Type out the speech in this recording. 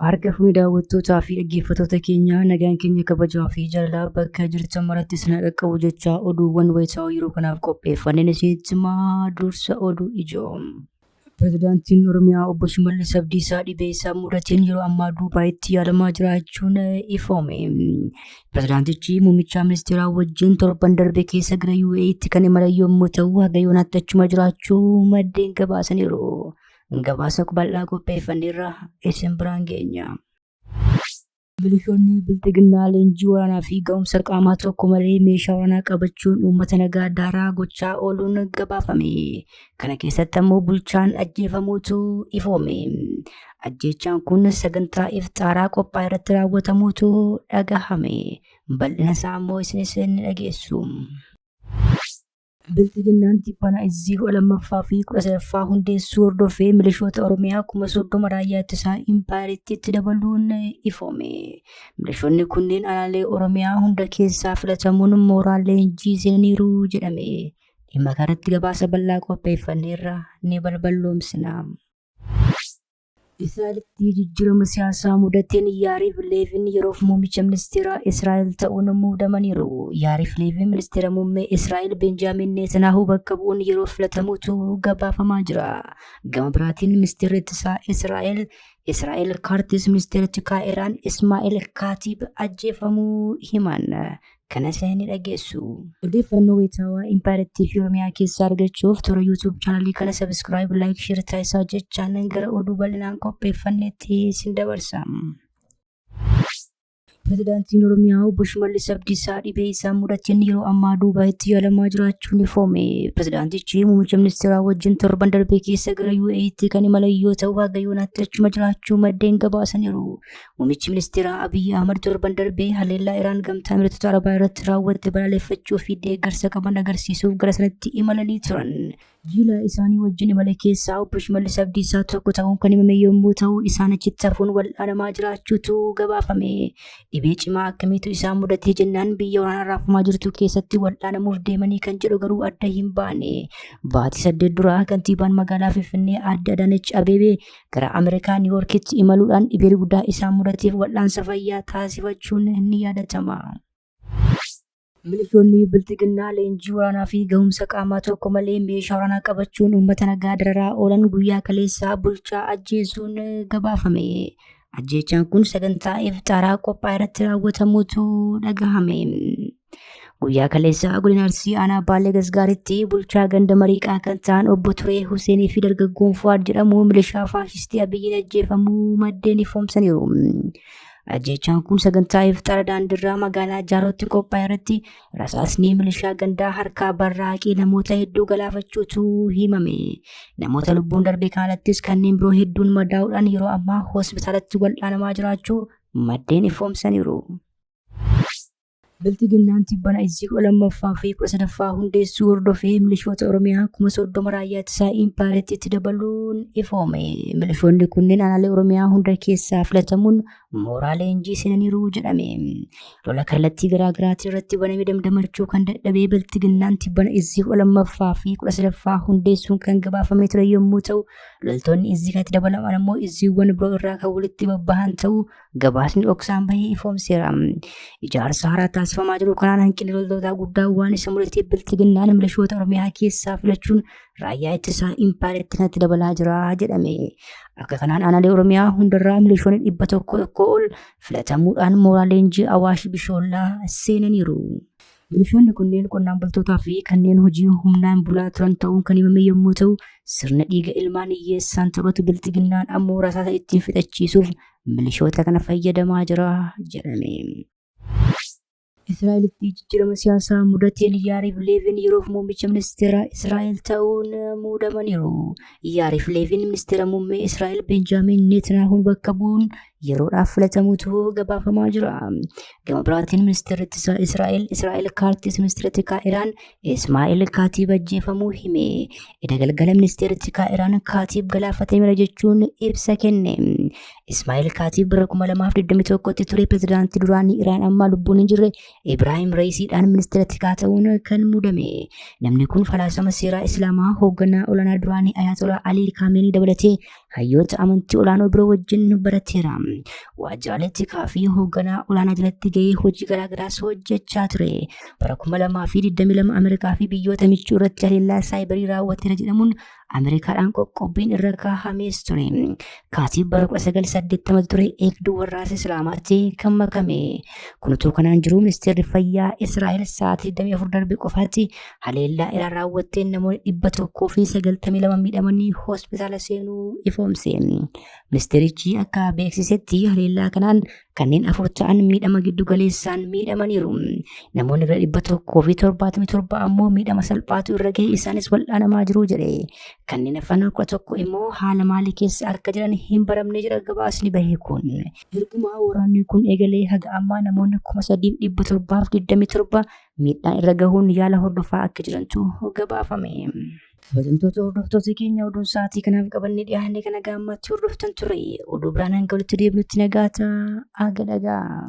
Harka fuuni daawwattootaa fi dhaggeeffattoota keenyaa nagaan keenya kabajaa fi jaalalaa bakka jirtan maratti isin haa qaqqabu jechaa oduuwwan wayitaawoo yeroo kanaaf qopheeffanneen isinitti himaa dursa oduu ijoo. Pireezidaantiin Oromiyaa obbo Shimallis Abdiisaa dhibee isaa mudateen yeroo ammaa Duubaayitti yaalamaa jiraachuun ifoome. Pireezidaantichi muummicha ministeeraa wajjin torban darbe keessa gara UAEtti kan imalan yommuu ta'u haga yoonaatti achuma jiraachuu maddeen gabaasaniiru. Gabaasa bal'aa qopheeffanneerra isin biraan geenya. Milishoonni bilxiginnaa leenjii waraanaa fi ga'umsa qaamaa tokko malee meeshaa waraanaa qabachuun uummata nagaa daaraa gochaa ooluun gabaafame. Kana keessatti ammoo bulchaan ajjeefamuutu ifoome. Ajjeechaan kun sagantaa iftaaraa qophaa irratti raawwatamuutu dhagahame. Bal'ina isaa ammoo isin dhageessu. Bilxiginnaan tibbana izii 12ffaa fi 13ffaa hundeessuu hordofee milishoota Oromiyaa 30,000 raayyaa ittisaa impaayiriitti itti dabaluun ifoome. Milishoonni kunneen aanaalee Oromiyaa hunda keessaa filatamuun mooraa leenjii seenaniiru jedhame. Dhimma kanatti gabaasa bal'aa qopheeffanneerra ni balballoomsina. Israa'elitti jijjiirama siyaasaa mudateen Yaariif Leevin yeroof muummicha ministeeraa Israa'el ta'uun muudamaniiru. Yaariif Leevin ministeera muummee Israa'el Benjaamin Netanyaahuu bakka bu'uun yeroo filatamuutu gabaafamaa jira. Gama biraatiin ministeerri ittisaa Israa'el Kaartis ministeera tikaa Iraan Ismaa'eel Kaatib ajjeefamuu himan. Kana ni dhageessu. Odeeffannoo wayitaawaa impaayiriitti fi Oromiyaa keessaa argachuuf toora YouTube chaanalii kana subscribe, like, share taasisaa jechaan gara oduu bal'inaan qopheeffannetti isin dabarsa. Pireezidaantiin Oromiyaa obbo Shimallis Abdiisaa dhibee isaa mudateen yeroo ammaa Duubaayitti yaalamaa jiraachuun ifoome. Pireezidaantichi muummicha ministeeraa wajjin torban darbe keessa gara UAEtti kan imalan yoo ta'u haga yoonaatti achuma jiraachuu maddeen gabaasaniiru. Muummichi ministeeraa Abiyyi Ahmad torban darbe haleellaa Iraan gamtaa Emireetota Arabaa irratti raawwatte balaaleffachuu fi deeggarsa qaban agarsiisuuf gara sanatti imalanii turan. Jila isaanii wajjin imala keessaa obbo Shimallis Abdiisaa tokko ta'uun kan himame yommuu ta'u isaan achitti hafuun wal'aanamaa jiraachuutu gabaafame. Dhibee cimaa akkamiitu isaan mudatee jennaan biyya waraanaa raafamaa jirtu keessatti wal'aanamuuf deemanii kan jedhu garuu adda hin baane. Baatii 8 duraa kantiibaan magaalaa Finfinnee Aadde Adaanech Abeebee gara Ameerikaa Niiwuorkitti imaluudhaan dhibee guddaa isaan mudateef wal'aansa fayyaa taasifachuun ni yaadatama. Milishoonni bilxiginnaa leenjii waraanaa fi ga'umsa qaamaa tokko malee meeshaa waraanaa qabachuun uummata nagaa dararaa oolan guyyaa kaleessaa bulchaa ajjeesuun gabaafame. Ajjeechaan kun sagantaa iftaaraa qophaa irratti raawwatamuutu dhagahame. Guyyaa kaleessaa godina Arsii aanaa Baalee Gasgaaritti bulchaa ganda Mariiqaa kan ta'an obbo Turee Huseenii fi dargaggoon Fuwaad jedhamu milishaa faashistii Abiyyiin ajjeefamuu maddeen ifoomsaniiru. Ajjeechaan kun sagantaa iftaara daandiirraa magaalaa Jaarootti qophaa irratti rasaasni milishaa gandaa harkaa barraaqee namoota hedduu galaafachuutu himame. Namoota lubbuun darbe kanattis kanneen biroo hedduun madaa'uudhaan yeroo ammaa hospitaalatti wal'aanamaa jiraachuu maddeen ifoomsaniiru. Bilxiginnaan tibbana izii 12ffaa fi 13ffaa hundeessuu hordofee milishoota Oromiyaa 30,000 raayyaa ittisaa impaayiriitti itti dabaluun ifoome. Milishoonni kunneen aanaalee Oromiyaa hunda keessaa filatamuun mooraa leenjii seenaniiru jedhame. Lola kallattii garaagaraatiin irratti banamee damdamachuu kan dadhabee bilxiginnaan tibbana izii 12ffaa fi 13ffaa hundeessuun kan gabaafamee ture yommuu ta'u loltoonni izii kanatti dabalaman ammoo iziiwwan biroo irraa kan walitti babbahan ta'uu gabaasni dhoksaan bahee ifoomseera. Ijaarsa haaraa taasifamaa jiru kanaan hanqinni loltootaa guddaa waan isa mudateef bilxiginnaan milishoota Oromiyaa keessaa filachuun raayyaa ittisaa impaayiriitti kanatti dabalaa jira jedhame. Akka kanaan aanaalee Oromiyaa hundarraa milishoonni 100 ol filatamuudhaan mooraa leenjii Awaash Bishoollaa seenaniiru. Milishoonni kunneen qonnaan bultootaa fi kanneen hojii humnaan bulaa turan ta'uun kan himame yommuu ta'u sirna dhiiga ilmaan hiyyeessaan taphatu bilxiginnaan ammoo rasaasa ittiin fixachiisuuf milishoota kana fayyadamaa jira jedhame. Israa'elitti jijjiirama siyaasaa mudateen Yaariif Leevin yeroof muummicha ministeeraa Israa'el ta'uun muudamaniiru. Yaariif Leevin ministeera muummee Israa'el Benjaamin Netanyaahuu bakka bu'uun yeroodhaaf filatamuutu gabaafamaa jira. Gama biraatiin ministeerri ittisaa Israa'el Kaartis ministeera tikaa Iraan Ismaa'eel Kaatib ajjeefamuu hime. Edda galgala ministeerri tikaa Iraan Kaatib galaafateera jechuun ibsa kenne. Ismaa'eel Kaatiib bara 2021tti ture pirezidaantii duraanii Iraan amma lubbuun hin jirre Ibraahim Ra'iisiidhaan ministeera tikaa ta'uun kan muudame. Namni kun falaasama seeraa Islaamaa hoogganaa olaanaa duraanii Ayatollah Ali Khamenei dabalatee hayyoota amantii olaanoo biroo wajjin barateera. Waajjiraalee tikaa fi hoogganaa olaanaa jalatti gahee hojii garaagaraas hojjechaa ture. Bara 2022 Ameerikaa fi biyyoota michuu irratti haleellaa saayibarii raawwateera jedhamuun Ameerikaadhaan qoqqobbiin irra kaahamees ture. Kaatiib bara 1980 ture eegduu warraaqsa Islaamaatti kan makame. Kun utuu kanaan jiru ministeerri fayyaa Israa'el sa'aatii 24 darbe qofaatti haleellaa Iraan raawwatteen namoonni 192 miidhamanii hospitaala seenuu ifoomse. Ministeerichi akka beeksisetti haleellaa kanaan kanneen 4 ta'an miidhama giddu galeessaan miidhamaniiru. Namoonni gara 177 ammoo miidhama salphaatu irra gahe isaanis wal'aanamaa jiru jedhe. Kanneen hafan 11 immoo haala maalii keessa akka jiran hin baramne jedha gabaasni bahe kun. Erguma waraanni kun eegalee haga ammaa namoonni 3727 miidhaa irra gahuun yaala hordofaa akka jirantu gabaafame. Kabajamtoota hordoftoota keenya oduun sa'aatii kanaaf qabannee dhiyaannee kana gaammatti hordoftan ture. Oduu biraan hanga walitti deebinutti nagaata aga dhagaa.